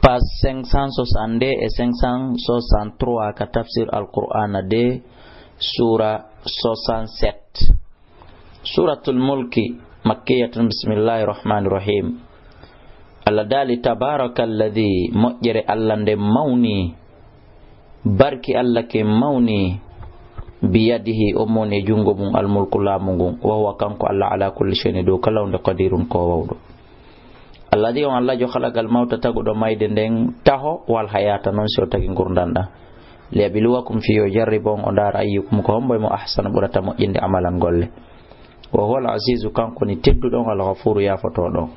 page 562 et 563 ka Tafsir al Quran de Surah 67. Suratul Mulki makkiyatun. Bismillahirrahmanirrahim. Allah dali tabarakalladhi moƴƴere Allah nde mawni, barki Allah ke mawni, biyadihi o mon e jungo mum almulku laamu ngun, wa huwa kanko Allah ala kulli shay'in dow kala onde qadirun ko wawɗo. Alladhi on Allah jo khalagal mawta taguɗo mayde nden taho wal hayata non so tagi gurdanɗa liyabluwakum fi jarribon o ndara ayyukum ko homboy mo ahsana ɓurata moƴƴinde amalan golle. Wa huwa al azizu kanko ni tedduɗon al ghafuru yafotoɗon.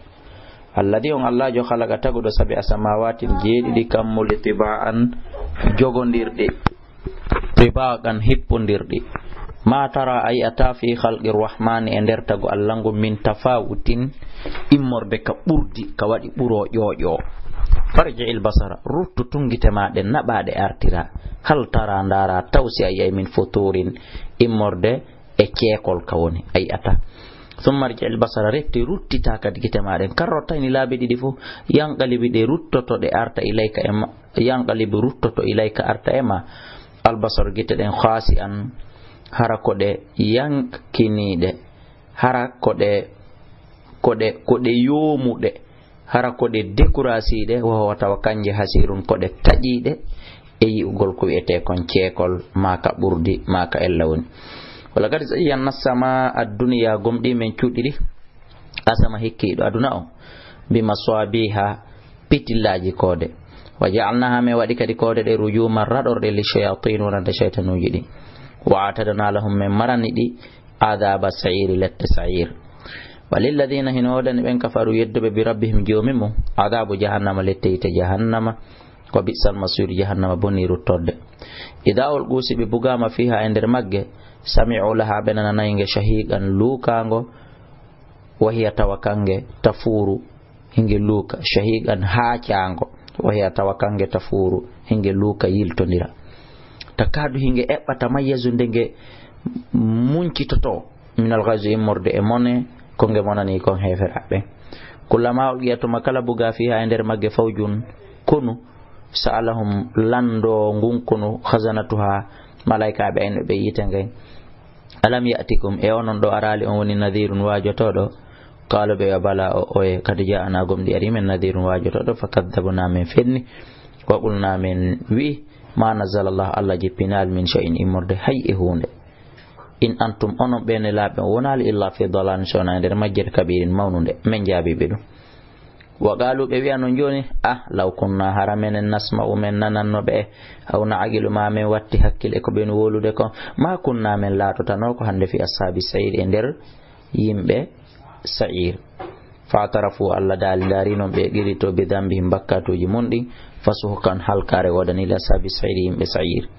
Alladhi on Allah jo khalaga taguɗo sabi asamawatin jeeɗiɗi kammuli tiba'an jogondirɗi, tiba'an hippondirɗi. Ma tara ay ata fi khalqir rahmani e nder tagu Allah ngu min tafawutin immorde ka ɓurdi ka waɗi ɓuro ƴoƴo. Farji'il basara ruttu tungite maɗe naɓaɗe artira, hal tara ndara tawsi ay min futurin immorde e ceekol ka woni ay ata. Thumma rji'il basara refti ruttita kadi gite maɗen karrottayni laabi ɗiɗi fof yanqalibi ɗe ruttoto ɗe arta ilayka ema, yanqalibi ruttoto ilayka arta ema albasar gite ɗen khasi an hara ko ɗe yankiniɗe, hara ko ɗe yomuɗe, hara ko ɗe décourasiɗe, wa tawa kanje hasirun ko ɗe taƴiɗe e yi'ugol ko wiyete kon ceekol maka ɓurdi maka ella woni. Wala gadi zayyana sama ad-dunya gomɗi men cuɗiɗi asama hikkiɗo aduna o bima swabiha pitillaji kode, wa ja'alnaha me waɗi kadi kode ɗe rujuman raɗorɗe li shayatin wonande shaytanuji ɗi, wa atadna lahum min marani ɗi adaba sa'iri lette sa'ir. walilladhina hinodani ɓen kafaru yeddoɓe bi rabbihim jomi mum adabu jahannama lette yite jahannama, wa bi'sal masir jahannama boni ruttorde. ida ol gusi ɓe bugama fiha e nder magge sami'u laha ɓe nananayge shahiqan luukango, wahiya tawa kange tafuru hinge luuka, shahiqan haacango, wahiya tawa kange tafuru hinge luuka yiltodira. takadu hinge eɓɓata mayyazu ndege muncitoto minal ghayzi immorde e mone konge monani kon heferaɓe. kullama ulqiyatuma kala buga fiha e nder magge fawjun kunu sa'alahum lando ngunkunu khazanatuha malaikaɓe ayno ɓe yite ngay alam ya'tikum e onon ɗo arali on woni nadirun wajotoɗo, qalu ɓe bala o oye kadi ja'ana gomɗi ari men nadirun wajotoɗo fakadabna men fenni wa qulna men wi ma nazzalallah Allah jippinal min shay'in immorde hay e hunde, in antum onon ɓene laaɓe wonali illa fi dalalin sona nder majjere kabirin mawnude. men jaabiɓe ɗum. wa qalu ɓe wi'a non joni law kunna hara menen nasma'u men nananno ɓe aw na'aqilu ma men watti hakkille ko ɓen wolude ko ma kunna men laatotano ko hande fi ashabi sa'ir e nder yimɓe sa'ir. fatarafu Allah daali daari noon ɓe qirito bi dambihim bakkatuji mun ɗi fasuhkan halkare wodani li ashabi sa'ir yimɓe sa'ir.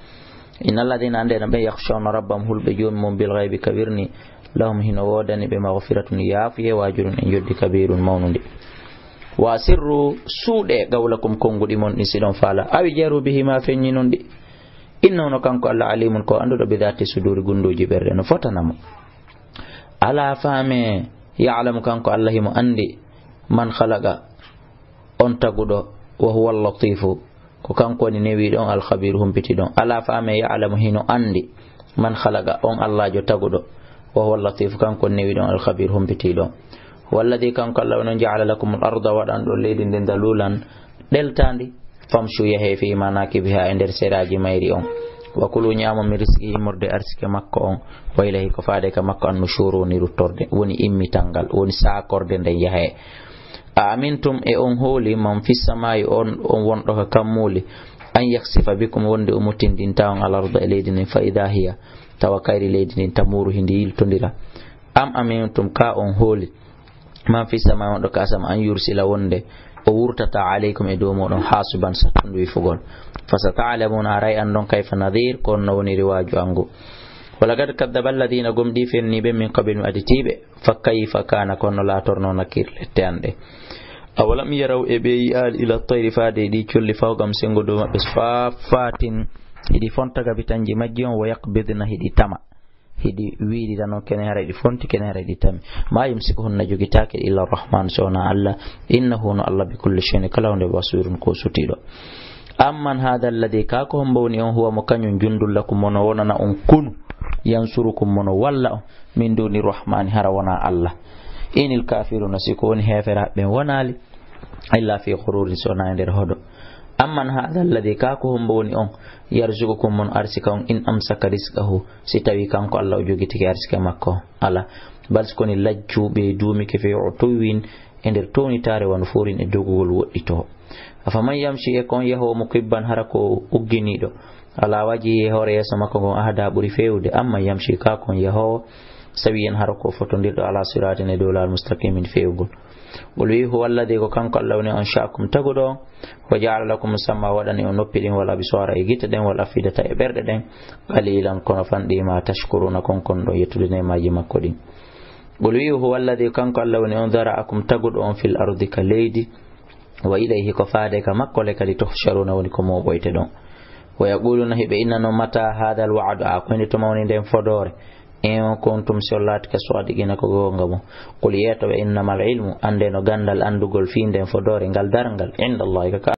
innal ladina andena ɓe yakhshawna rabbahum hulɓe jomi mum bil ghaibi kabirni lahum hino wodani ɓe maghfiratun yaafuye wajurun en joddi kabirun mawnude. wa sirru suuɗe gawlakum konguɗi mon ɗi siɗon faala awi jaru bihi ma feññi non ɗi innono kanko Allah alimun ko anduɗo bi dhati suduri gunduji ɓerɗe no fotanamo. ala faame ya'lamu kanko Allah himo andi man khalaqa on taguɗo wa huwa al-latifu ko kanko ni newi ɗon al-khabir humpiti ɗon. ala faame ya'lamu hino andi man khalaqa on Allah jo taguɗo wa huwa al-latifu kanko newi ɗon al-khabir humpiti ɗon. walladhi kanko Allah wonon ja'ala lakum al-arda waɗan ɗo leydi nden dalulan ɗeltandi famshu yahe fi manakibiha e nder seraji mayri on, wa kulu ñamo mi risqihi morde arsike makko on, wa ilahi ko faade ka makko an nushuru woni ruttorde woni immitangal woni sakorde nden yahe. a amintum e on hooli man fissamayi on wonɗo ka kammuli an yaksifa bikum wonde umutindinta on al-arda e leydi nden fa ida hiya tawa kayri leydi ndin tamuru hindi yiltodira. am amintum ka on hooli man fi sama on ɗo kasama an yursila wonde o wurtata alaykum e dow moɗon hasuban sattundu wifugol. fa sata'lamuna aray an ɗon kayfa nadir ko no woni riwaju angu. walagad kaddaba alladina gomɗi fenniɓe min qabil mi aditiɓe fa kayfa kana konno latorno nakir lette anɗe. awalam yaraw e ɓe yi'al ila tayri faade ɗi colli fawgam sengo dow maɓɓe fafatin hiɗi fontaga bitanji majji on wa yaqbidna hiɗi tama hidi wiidi tan on kene hara di fonti kene hara di tami ma yumsikuhun najugitake illa arrahman sona Allah innahu no Allah bi kulli shay'in kala onde basirun ko sutido amman hada alladhi kako homboni on huwa mukanyun jundul lakum mono wonana on kunu yansurukum mono walla min duni rahmani hara wana Allah inil kafiruna sikoni hefera be wonali illa fi khururin sona nder hodo amman hada alladhi kako homboni on yarzuqukum mon arsika on in amsaka rizqahu sitawi kanko Allah o jogitiki arsika makko ala bal skoni lajju be dumi ke fe utuwin ender toni tare wan furin e dogugol woddito afaman yamshi e kon yaho mukibban harako ugginido ala waji hore yeso makko gon ahada buri fewde amma yamshi ka kon yaho sawiyan harako fotondirdo ala siratin e dolal mustaqimin fewgol wolwi huwa alladhi ko kanko Allah woni on sha'akum tagudo wa ja'ala lakum sam'a wadani on noppidin wala biswara e gita den wala fidata e berde den qalilan kono fandi ma tashkuruna kon do yetude ne maji makko din wolwi huwa alladhi kanko Allah woni on dara'akum tagudo on fil ardi kalaydi wa ilayhi ko faade ka makko le kali tuhsharuna woni ko mo boyte don wa yaquluna hibe inna mata hada alwa'd akoni to mawni den fodore en kuntum sallat ka sadiqina ko gonga mo qul yata wa innamal ilmu ande no gandal andugol fi den fodore ngal darngal inda Allah ka